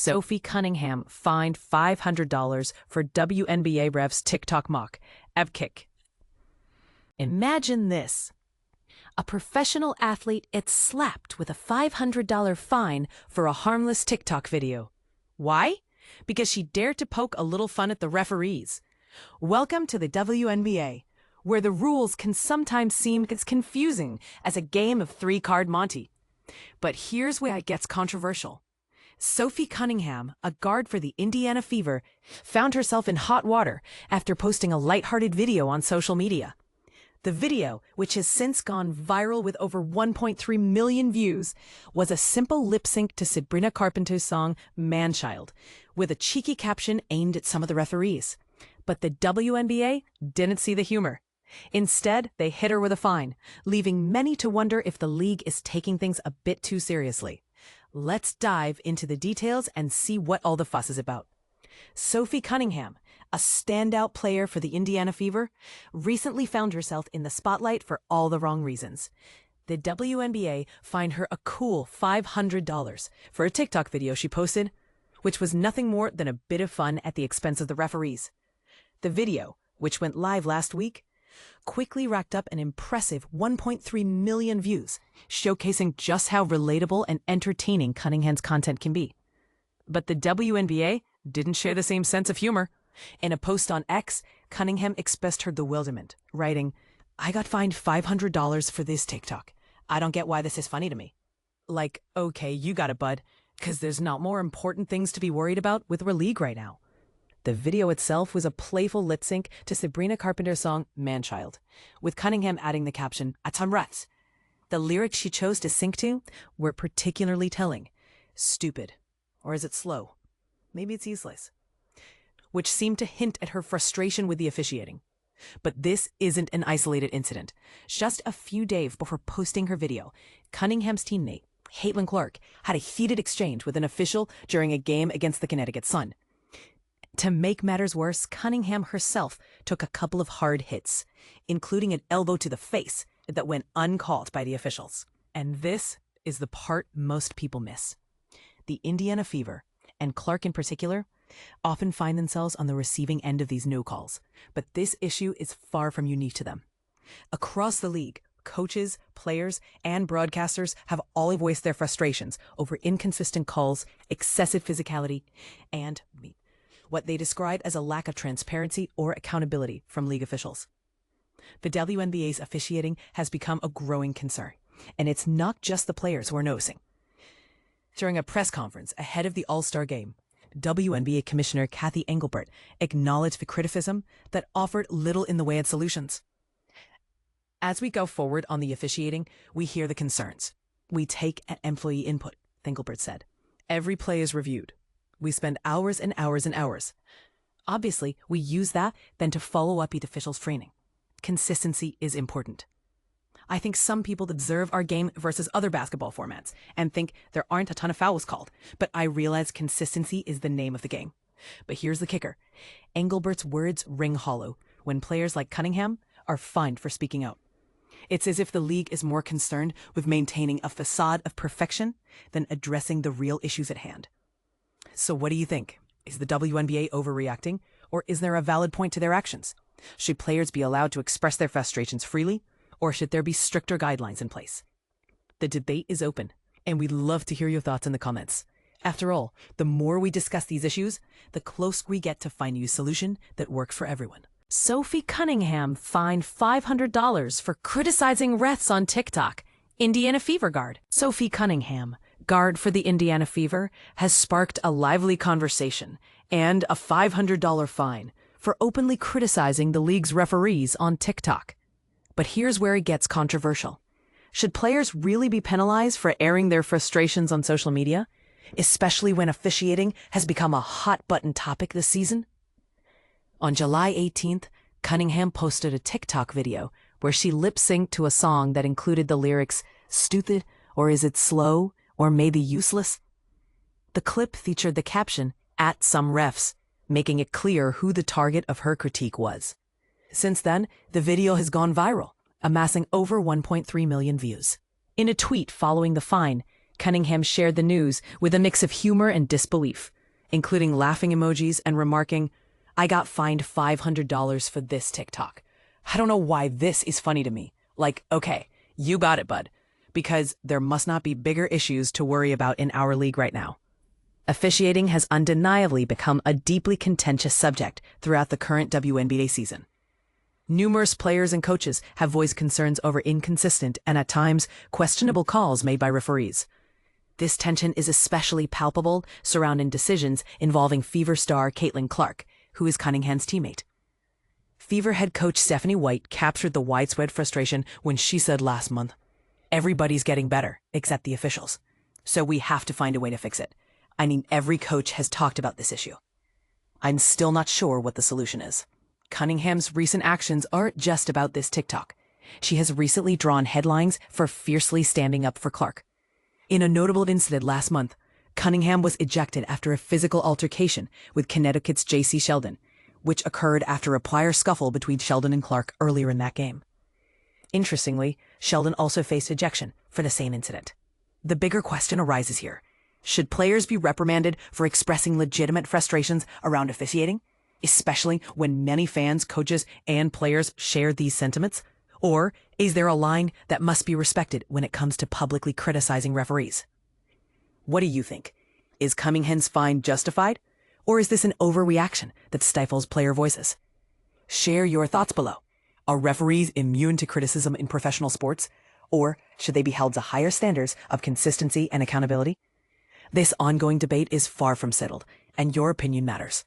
Sophie Cunningham fined $500 for WNBA ref's TikTok mock, OutKick. Imagine this. A professional athlete gets slapped with a $500 fine for a harmless TikTok video. Why? Because she dared to poke a little fun at the referees. Welcome to the WNBA, where the rules can sometimes seem as confusing as a game of three-card Monty. But here's where it gets controversial. Sophie Cunningham, a guard for the Indiana Fever, found herself in hot water after posting a lighthearted video on social media. The video, which has since gone viral with over 1.3 million views, was a simple lip sync to Sabrina Carpenter's song "Manchild," with a cheeky caption aimed at some of the referees. But the WNBA didn't see the humor. Instead, they hit her with a fine, leaving many to wonder if the league is taking things a bit too seriously. Let's dive into the details and see what all the fuss is about. Sophie Cunningham, a standout player for the Indiana Fever, recently found herself in the spotlight for all the wrong reasons. The WNBA fined her a cool $500 for a TikTok video she posted, which was nothing more than a bit of fun at the expense of the referees. The video, which went live last week, quickly racked up an impressive 1.3 million views, showcasing just how relatable and entertaining Cunningham's content can be. But the WNBA didn't share the same sense of humor. In a post on X, Cunningham expressed her bewilderment, writing, "I got fined $500 for this TikTok. I don't get why this is funny to me." Like, okay, you got it, bud, because there's not more important things to be worried about with our league right now. The video itself was a playful lip sync to Sabrina Carpenter's song "Manchild," with Cunningham adding the caption, "Atam rats." The lyrics she chose to sync to were particularly telling. Stupid. Or is it slow? Maybe it's useless. Which seemed to hint at her frustration with the officiating. But this isn't an isolated incident. Just a few days before posting her video, Cunningham's teammate, Caitlin Clark, had a heated exchange with an official during a game against the Connecticut Sun. To make matters worse, Cunningham herself took a couple of hard hits, including an elbow to the face that went uncalled by the officials. And this is the part most people miss. The Indiana Fever, and Clark in particular, often find themselves on the receiving end of these no calls, but this issue is far from unique to them. Across the league, coaches, players, and broadcasters have all voiced their frustrations over inconsistent calls, excessive physicality, and what they describe as a lack of transparency or accountability from league officials. The WNBA's officiating has become a growing concern, and it's not just the players who are noticing. During a press conference ahead of the All-Star Game, WNBA Commissioner Cathy Engelbert acknowledged the criticism that offered little in the way of solutions. As we go forward on the officiating, we hear the concerns. We take an employee input, Engelbert said. Every play is reviewed. We spend hours and hours and hours. Obviously, we use that then to follow up with officials' training. Consistency is important. I think some people observe our game versus other basketball formats and think there aren't a ton of fouls called, but I realize consistency is the name of the game. But here's the kicker. Engelbert's words ring hollow when players like Cunningham are fined for speaking out. It's as if the league is more concerned with maintaining a facade of perfection than addressing the real issues at hand. So what do you think? Is the WNBA overreacting, or is there a valid point to their actions? Should players be allowed to express their frustrations freely, or should there be stricter guidelines in place? The debate is open, and we'd love to hear your thoughts in the comments. After all, the more we discuss these issues, the closer we get to finding a solution that works for everyone. Sophie Cunningham fined $500 for criticizing refs on TikTok. Indiana Fever guard. Sophie Cunningham, guard for the Indiana Fever, has sparked a lively conversation and a $500 fine for openly criticizing the league's referees on TikTok. But here's where it gets controversial. Should players really be penalized for airing their frustrations on social media, especially when officiating has become a hot-button topic this season? On July 18th, Cunningham posted a TikTok video where she lip-synced to a song that included the lyrics, "Stupid," or "Is it slow?" or "Maybe useless." The clip featured the caption, "At some refs," making it clear who the target of her critique was. Since then, the video has gone viral, amassing over 1.3 million views. In a tweet following the fine, Cunningham shared the news with a mix of humor and disbelief, including laughing emojis and remarking, "I got fined $500 for this TikTok. I don't know why this is funny to me." Like, okay, you got it, bud. Because there must not be bigger issues to worry about in our league right now. Officiating has undeniably become a deeply contentious subject throughout the current WNBA season. Numerous players and coaches have voiced concerns over inconsistent and at times questionable calls made by referees. This tension is especially palpable surrounding decisions involving Fever star Caitlin Clark, who is Cunningham's teammate. Fever head coach Stephanie White captured the widespread frustration when she said last month, "Everybody's getting better, except the officials. So we have to find a way to fix it. I mean, every coach has talked about this issue." I'm still not sure what the solution is. Cunningham's recent actions aren't just about this TikTok. She has recently drawn headlines for fiercely standing up for Clark. In a notable incident last month, Cunningham was ejected after a physical altercation with Connecticut's J.C. Sheldon, which occurred after a prior scuffle between Sheldon and Clark earlier in that game. Interestingly, Sheldon also faced ejection for the same incident. The bigger question arises here. Should players be reprimanded for expressing legitimate frustrations around officiating, especially when many fans, coaches, and players share these sentiments? Or is there a line that must be respected when it comes to publicly criticizing referees? What do you think? Is Cunningham's fine justified? Or is this an overreaction that stifles player voices? Share your thoughts below. Are referees immune to criticism in professional sports? Or should they be held to higher standards of consistency and accountability? This ongoing debate is far from settled, and your opinion matters.